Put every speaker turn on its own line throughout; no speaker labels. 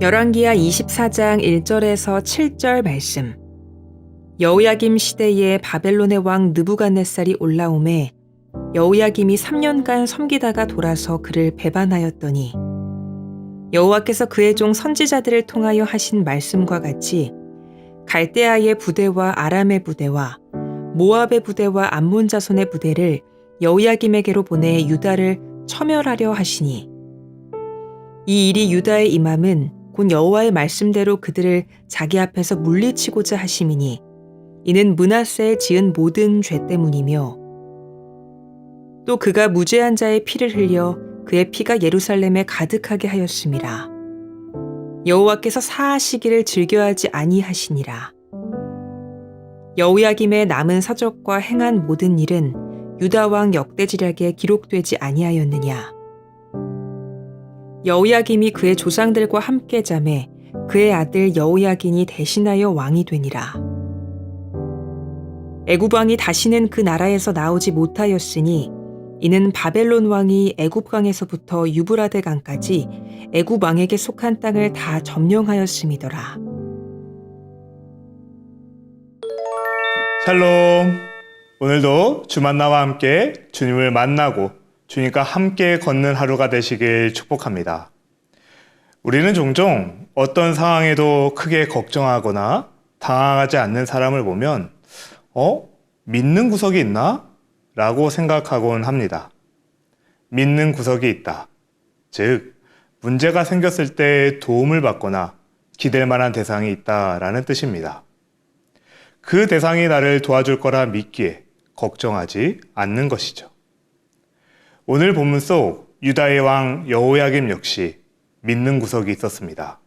열왕기하 24장 1절에서 7절 말씀. 여호야김 시대에 바벨론의 왕 느부갓네살이 올라오매 여호야김이 3년간 섬기다가 돌아서 그를 배반하였더니 여호와께서 그의 종 선지자들을 통하여 하신 말씀과 같이 갈대아의 부대와 아람의 부대와 모압의 부대와 암몬 자손의 부대를 여호야김에게로 보내 유다를 처멸하려 하시니 이 일이 유다에 임함은 곧 여호와의 말씀대로 그들을 자기 앞에서 물리치고자 하심이니 이는 므낫세에 지은 모든 죄 때문이며 또 그가 무죄한 자의 피를 흘려 그의 피가 예루살렘에 가득하게 하였음이라. 여호와께서 사하시기를 즐겨하지 아니하시니라. 여호야김의 남은 사적과 행한 모든 일은 유다 왕 역대지략에 기록되지 아니하였느냐. 여호야김이 그의 조상들과 함께 자매 그의 아들 여호야긴이 대신하여 왕이 되니라. 애굽 왕이 다시는 그 나라에서 나오지 못하였으니 이는 바벨론 왕이 애굽 강에서부터 유브라데 강까지 애굽 왕에게 속한 땅을 다 점령하였음이더라.
샬롬. 오늘도 주만나와 함께 주님을 만나고 주님과 함께 걷는 하루가 되시길 축복합니다. 우리는 종종 어떤 상황에도 크게 걱정하거나 당황하지 않는 사람을 보면 믿는 구석이 있나? 라고 생각하곤 합니다. 믿는 구석이 있다. 즉, 문제가 생겼을 때 도움을 받거나 기댈 만한 대상이 있다라는 뜻입니다. 그 대상이 나를 도와줄 거라 믿기에 걱정하지 않는 것이죠. 오늘 본문 속 유다의 왕 여호야김 역시 믿는 구석이 있었습니다.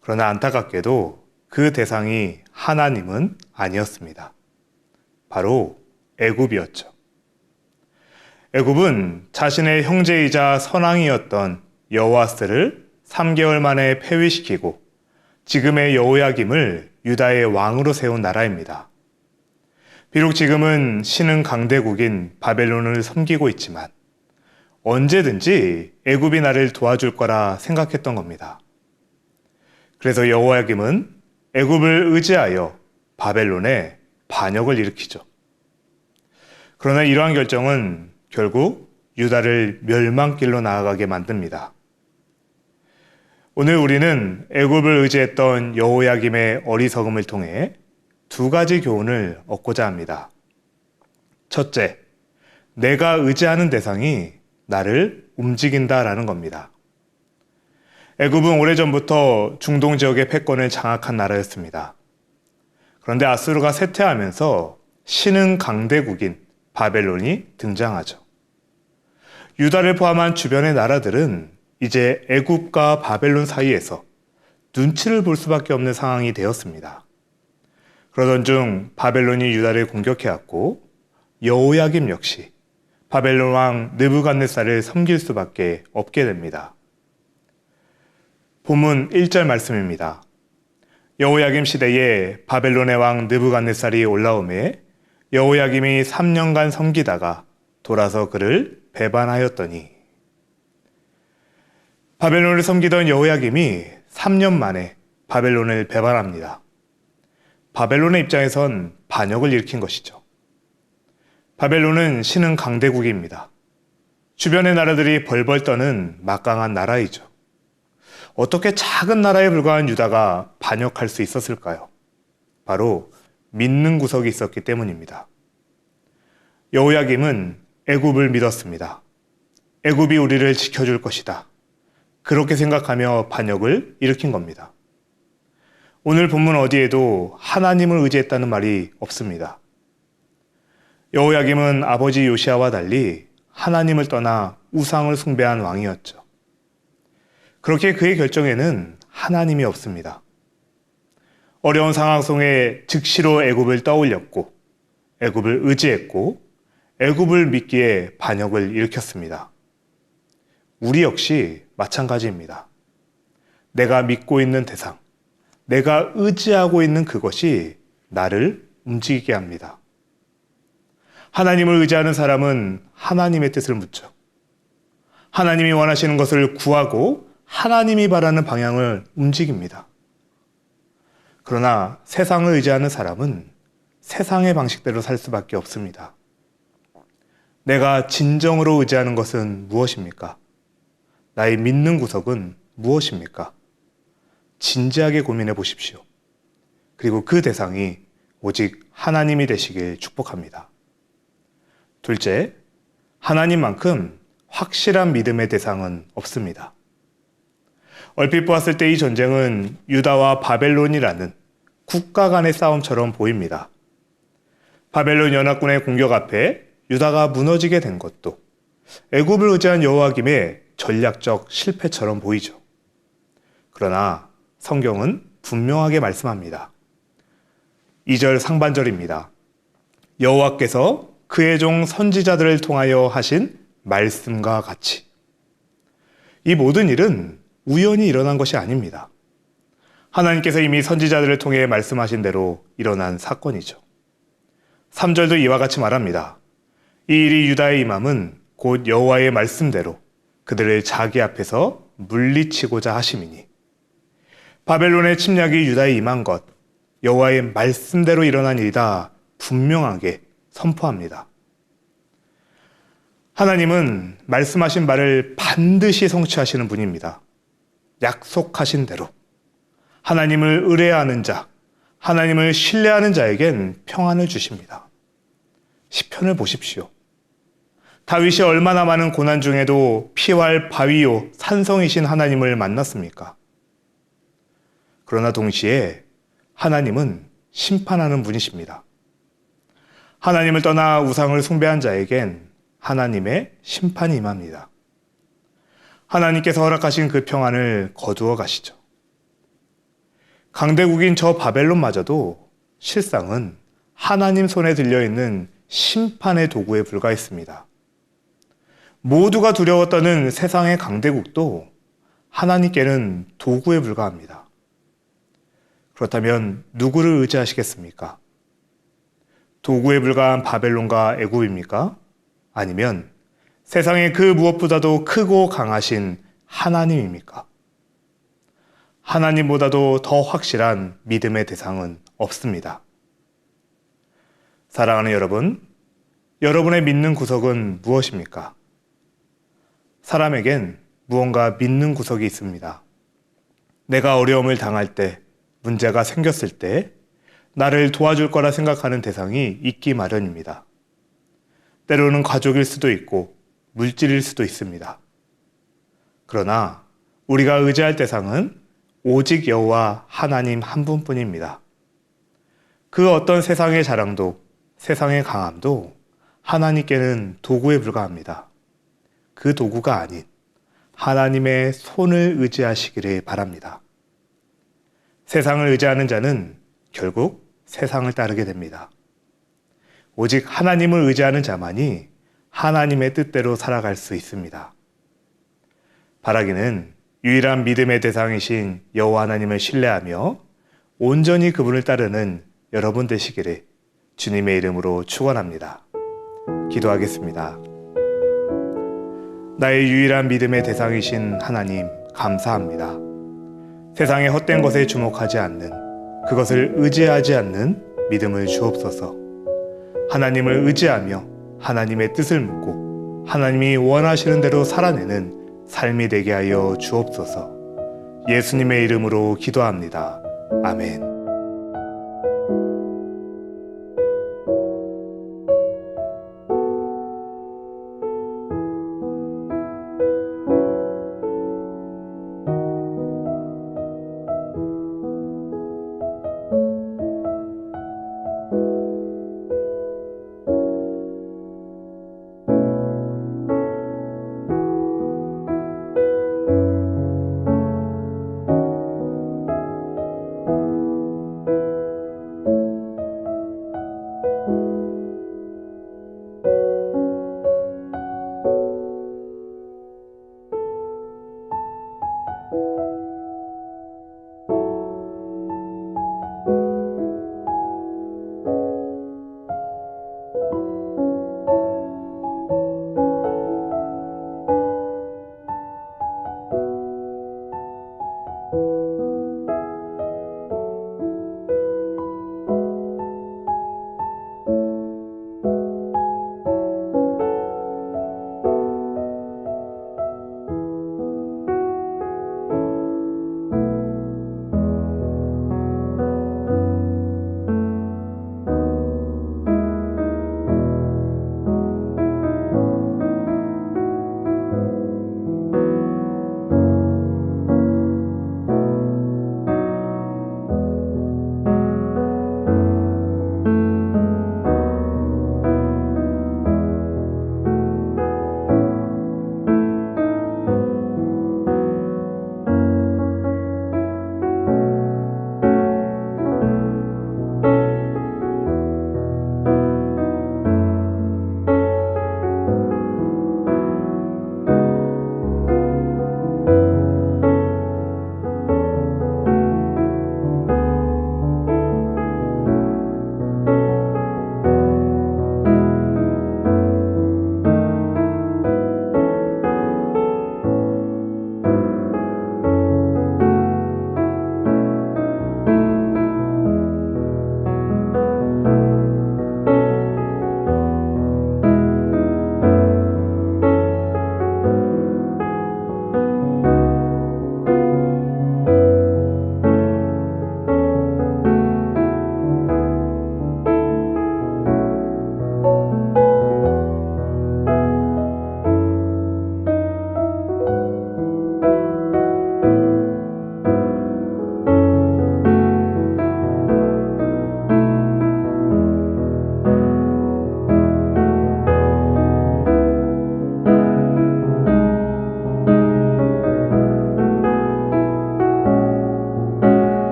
그러나 안타깝게도 그 대상이 하나님은 아니었습니다. 바로 애굽이었죠. 애굽은 자신의 형제이자 선왕이었던 여호아스를 3개월 만에 폐위시키고 지금의 여호야김을 유다의 왕으로 세운 나라입니다. 비록 지금은 신흥 강대국인 바벨론을 섬기고 있지만 언제든지 애굽이 나를 도와줄 거라 생각했던 겁니다. 그래서 여호야김은 애굽을 의지하여 바벨론에 반역을 일으키죠. 그러나 이러한 결정은 결국 유다를 멸망길로 나아가게 만듭니다. 오늘 우리는 애굽을 의지했던 여호야김의 어리석음을 통해 두 가지 교훈을 얻고자 합니다. 첫째, 내가 의지하는 대상이 나를 움직인다라는 겁니다. 애굽은 오래전부터 중동 지역의 패권을 장악한 나라였습니다. 그런데 아수르가 쇠퇴하면서 신흥 강대국인 바벨론이 등장하죠. 유다를 포함한 주변의 나라들은 이제 애굽과 바벨론 사이에서 눈치를 볼 수밖에 없는 상황이 되었습니다. 그러던 중 바벨론이 유다를 공격해왔고 여호야김 역시 바벨론 왕 느부갓네살을 섬길 수밖에 없게 됩니다. 본문 1절 말씀입니다. 여호야김 시대에 바벨론의 왕 느부갓네살이 올라오매 여호야김이 3년간 섬기다가 돌아서 그를 배반하였더니 바벨론을 섬기던 여호야김이 3년 만에 바벨론을 배반합니다. 바벨론의 입장에선 반역을 일으킨 것이죠. 바벨론은 신흥 강대국입니다. 주변의 나라들이 벌벌 떠는 막강한 나라이죠. 어떻게 작은 나라에 불과한 유다가 반역할 수 있었을까요? 바로 믿는 구석이 있었기 때문입니다. 여호야김은 애굽을 믿었습니다. 애굽이 우리를 지켜줄 것이다. 그렇게 생각하며 반역을 일으킨 겁니다. 오늘 본문 어디에도 하나님을 의지했다는 말이 없습니다. 여호야김은 아버지 요시아와 달리 하나님을 떠나 우상을 숭배한 왕이었죠. 그렇게 그의 결정에는 하나님이 없습니다. 어려운 상황 속에 즉시로 애굽을 떠올렸고 애굽을 의지했고 애굽을 믿기에 반역을 일으켰습니다. 우리 역시 마찬가지입니다. 내가 믿고 있는 대상, 내가 의지하고 있는 그것이 나를 움직이게 합니다. 하나님을 의지하는 사람은 하나님의 뜻을 묻죠. 하나님이 원하시는 것을 구하고 하나님이 바라는 방향을 움직입니다. 그러나 세상을 의지하는 사람은 세상의 방식대로 살 수밖에 없습니다. 내가 진정으로 의지하는 것은 무엇입니까? 나의 믿는 구석은 무엇입니까? 진지하게 고민해 보십시오. 그리고 그 대상이 오직 하나님이 되시길 축복합니다. 둘째, 하나님만큼 확실한 믿음의 대상은 없습니다. 얼핏 보았을 때 이 전쟁은 유다와 바벨론이라는 국가 간의 싸움처럼 보입니다. 바벨론 연합군의 공격 앞에 유다가 무너지게 된 것도 애굽을 의지한 여호와김의 전략적 실패처럼 보이죠. 그러나 성경은 분명하게 말씀합니다. 2절 상반절입니다. 여호와께서 그의 종 선지자들을 통하여 하신 말씀과 같이. 이 모든 일은 우연히 일어난 것이 아닙니다. 하나님께서 이미 선지자들을 통해 말씀하신 대로 일어난 사건이죠. 3절도 이와 같이 말합니다. 이 일이 유다에 임함은 곧 여호와의 말씀대로 그들을 자기 앞에서 물리치고자 하심이니. 바벨론의 침략이 유다에 임한 것, 여호와의 말씀대로 일어난 일이다 분명하게 선포합니다. 하나님은 말씀하신 바를 반드시 성취하시는 분입니다. 약속하신 대로 하나님을 의뢰하는 자, 하나님을 신뢰하는 자에겐 평안을 주십니다. 시편을 보십시오. 다윗이 얼마나 많은 고난 중에도 피할 바위요 산성이신 하나님을 만났습니까? 그러나 동시에 하나님은 심판하는 분이십니다. 하나님을 떠나 우상을 숭배한 자에겐 하나님의 심판이 임합니다. 하나님께서 허락하신 그 평안을 거두어 가시죠. 강대국인 저 바벨론마저도 실상은 하나님 손에 들려있는 심판의 도구에 불과했습니다. 모두가 두려워 떠는 세상의 강대국도 하나님께는 도구에 불과합니다. 그렇다면 누구를 의지하시겠습니까? 도구에 불과한 바벨론과 애굽입니까? 아니면 세상의 그 무엇보다도 크고 강하신 하나님입니까? 하나님보다도 더 확실한 믿음의 대상은 없습니다. 사랑하는 여러분, 여러분의 믿는 구석은 무엇입니까? 사람에겐 무언가 믿는 구석이 있습니다. 내가 어려움을 당할 때, 문제가 생겼을 때 나를 도와줄 거라 생각하는 대상이 있기 마련입니다. 때로는 가족일 수도 있고 물질일 수도 있습니다. 그러나 우리가 의지할 대상은 오직 여호와 하나님 한 분뿐입니다. 그 어떤 세상의 자랑도 세상의 강함도 하나님께는 도구에 불과합니다. 그 도구가 아닌 하나님의 손을 의지하시기를 바랍니다. 세상을 의지하는 자는 결국 세상을 따르게 됩니다. 오직 하나님을 의지하는 자만이 하나님의 뜻대로 살아갈 수 있습니다. 바라기는 유일한 믿음의 대상이신 여호와 하나님을 신뢰하며 온전히 그분을 따르는 여러분 되시기를 주님의 이름으로 축원합니다. 기도하겠습니다. 나의 유일한 믿음의 대상이신 하나님 감사합니다. 세상의 헛된 것에 주목하지 않는, 그것을 의지하지 않는 믿음을 주옵소서. 하나님을 의지하며 하나님의 뜻을 묻고 하나님이 원하시는 대로 살아내는 삶이 되게 하여 주옵소서. 예수님의 이름으로 기도합니다. 아멘.